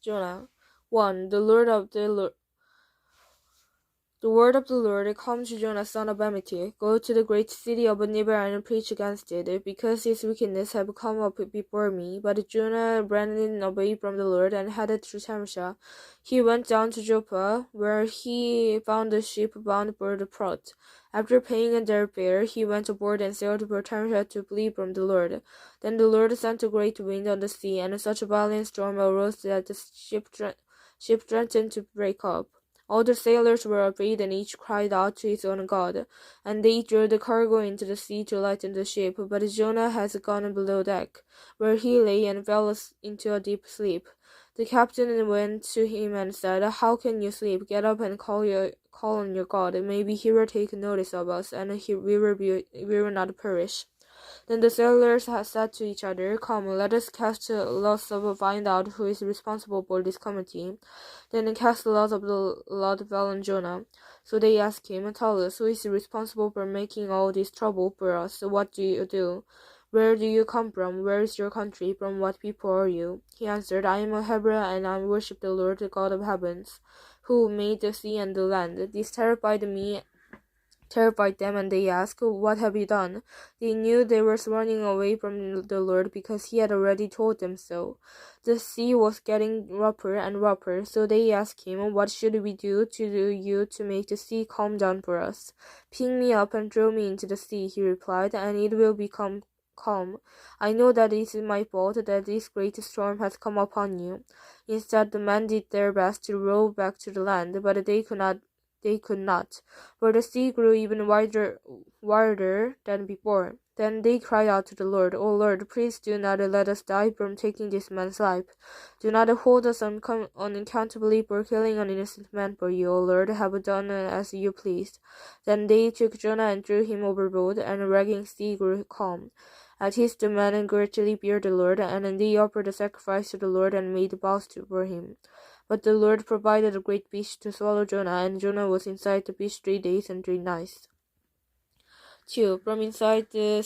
Jonah 1. The word of the Lord come to Jonah son of Amittai. Go to the great city of Nineveh and preach against it, because its wickedness have come up before me. But Jonah ran away from the Lord and headed to Tarshish. He went down to Joppa, where he found a ship bound for the port. After paying their fare, he went aboard and sailed for Tarshish to flee from the Lord. Then the Lord sent a great wind on the sea, and such a violent storm arose that the ship threatened to break up. All the sailors were afraid, and each cried out to his own God. And they threw the cargo into the sea to lighten the ship. But Jonah had gone below deck, where he lay and fell into a deep sleep. The captain went to him and said, How can you sleep? Get up and call on your God. Maybe he will take notice of us, and we will not perish. Then the sailors had said to each other, Come, let us cast lots to find out who is responsible for this calamity. Then cast lots of the lot fell on Jonah. So they asked him, Tell us, who is responsible for making all this trouble for us? What do you do? Where do you come from? Where is your country? From what people are you? He answered, I am a Hebrew, and I worship the Lord, the God of heavens, who made the sea and the land. This terrified them, and they asked, What have you done? They knew they were running away from the Lord, because he had already told them so. The sea was getting rougher and rougher, so they asked him, What should we do to you to make the sea calm down for us? Pick me up and throw me into the sea, he replied, and it will become calm. I know that it is my fault that this great storm has come upon you. Instead, the men did their best to row back to the land, but they could not, for the sea grew even wilder than before. Then they cried out to the Lord, O Lord, please do not let us die from taking this man's life. Do not hold us unaccountably for killing an innocent man, for you, O Lord, have done as you pleased. Then they took Jonah and threw him overboard, and the raging sea grew calm. At his the men greatly feared the Lord, and they offered a sacrifice to the Lord and made vows for him. But the Lord provided a great fish to swallow Jonah, and Jonah was inside the fish 3 days and 3 nights. 2. From inside the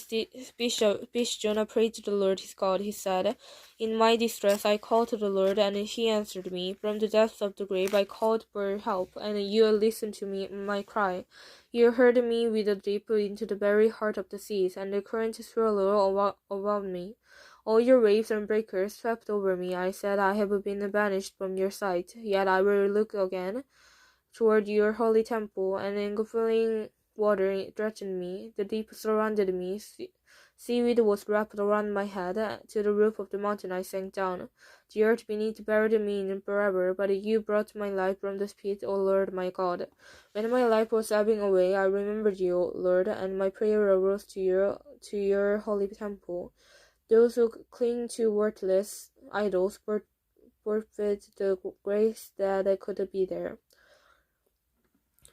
fish Jonah prayed to the Lord his God. He said, In my distress I called to the Lord, and he answered me. From the depths of the grave I called for help, and you listened to my cry. You heard me with a deep into the very heart of the seas, and the current swirled above me. All your waves and breakers swept over me. I said, I have been banished from your sight, yet I will look again toward your holy temple, and engulfing water threatened me. The deep surrounded me. Seaweed was wrapped around my head. To the roof of the mountain I sank down. The earth beneath buried me in forever, but you brought my life from the pit, O Lord my God. When my life was ebbing away, I remembered you, O Lord, and my prayer arose to your holy temple. Those who cling to worthless idols forfeit the grace that could be there.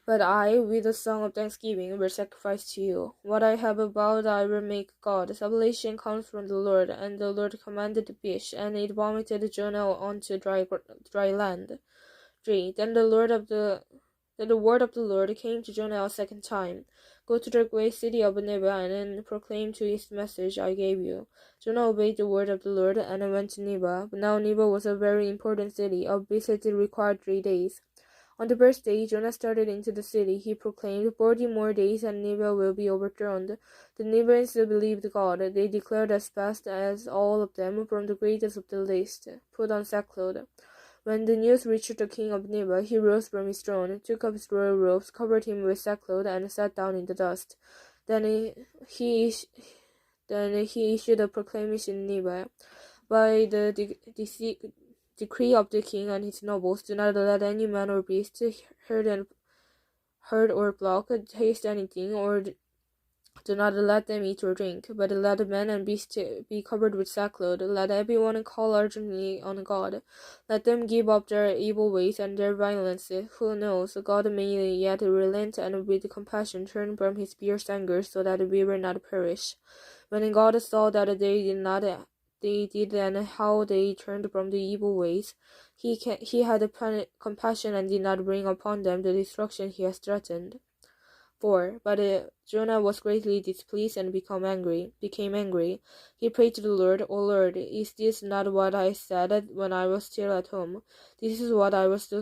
But I, with a song of thanksgiving, will sacrifice to you. What I have vowed I will make God. Salvation comes from the Lord, and the Lord commanded the fish, and it vomited Jonah onto dry land. 3. Then the word of the Lord came to Jonah a second time. Go to the great city of Nineveh and proclaim to its message I gave you. Jonah obeyed the word of the Lord and went to Nineveh. But now Nineveh was a very important city. A visit required 3 days. On the first day, Jonah started into the city. He proclaimed, 40 more days and Nineveh will be overthrown. The Ninevians believed God. They declared as fast as all of them, from the greatest of the least, put on sackcloth. When the news reached the king of Nineveh, he rose from his throne, took up his royal robes, covered him with sackcloth, and sat down in the dust. Then he issued a proclamation in Nineveh. By the decree of the king and his nobles, do not let any man or beast, herd or flock, taste anything, or do not let them eat or drink, but let man and beast be covered with sackcloth. Let everyone call urgently on God. Let them give up their evil ways and their violence. Who knows, God may yet relent and with compassion turn from his fierce anger, so that we will not perish. When God saw that they did and how they turned from the evil ways, he had compassion and did not bring upon them the destruction he has threatened. 4. But Jonah was greatly displeased and became angry. He prayed to the Lord, O Lord, is this not what I said when I was still at home? This is what I was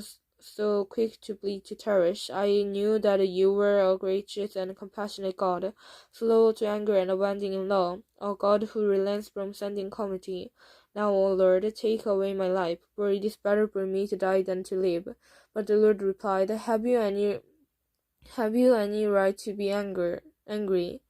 so quick to bleed to cherish. I knew that you were a gracious and compassionate God, slow to anger and abounding in love, a God who relents from sending calamity. Now, O Lord, take away my life, for it is better for me to die than to live. But the Lord replied, Have you any right to be angry?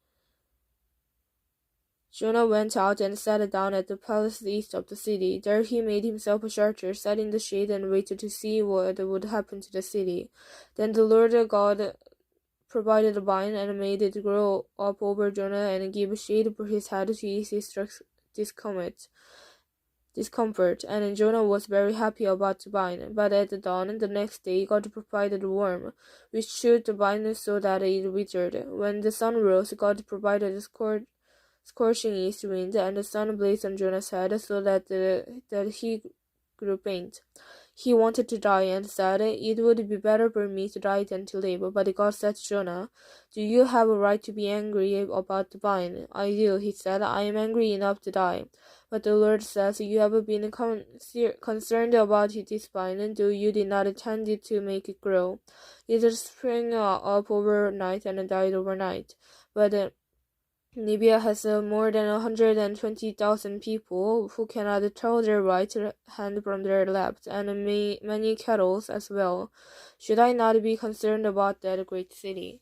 Jonah went out and sat down at the palace east of the city. There he made himself a shelter, sat in the shade, and waited to see what would happen to the city. Then the Lord God provided a vine and made it grow up over Jonah and give shade for his head to ease his discomfort, and Jonah was very happy about the vine. But at the dawn the next day, God provided a worm, which chewed the vine so that it withered. When the sun rose, God provided a scorching east wind, and the sun blazed on Jonah's head so that he grew faint. He wanted to die and said, It would be better for me to die than to live. But God said to Jonah, Do you have a right to be angry about the vine? I do, he said. I am angry enough to die. But the Lord says, You have been concerned about this vine, though you did not intend it to make it grow. It sprang up overnight and died overnight. But Libya has more than 120,000 people who cannot tell their right hand from their left, and many cattle as well. Should I not be concerned about that great city?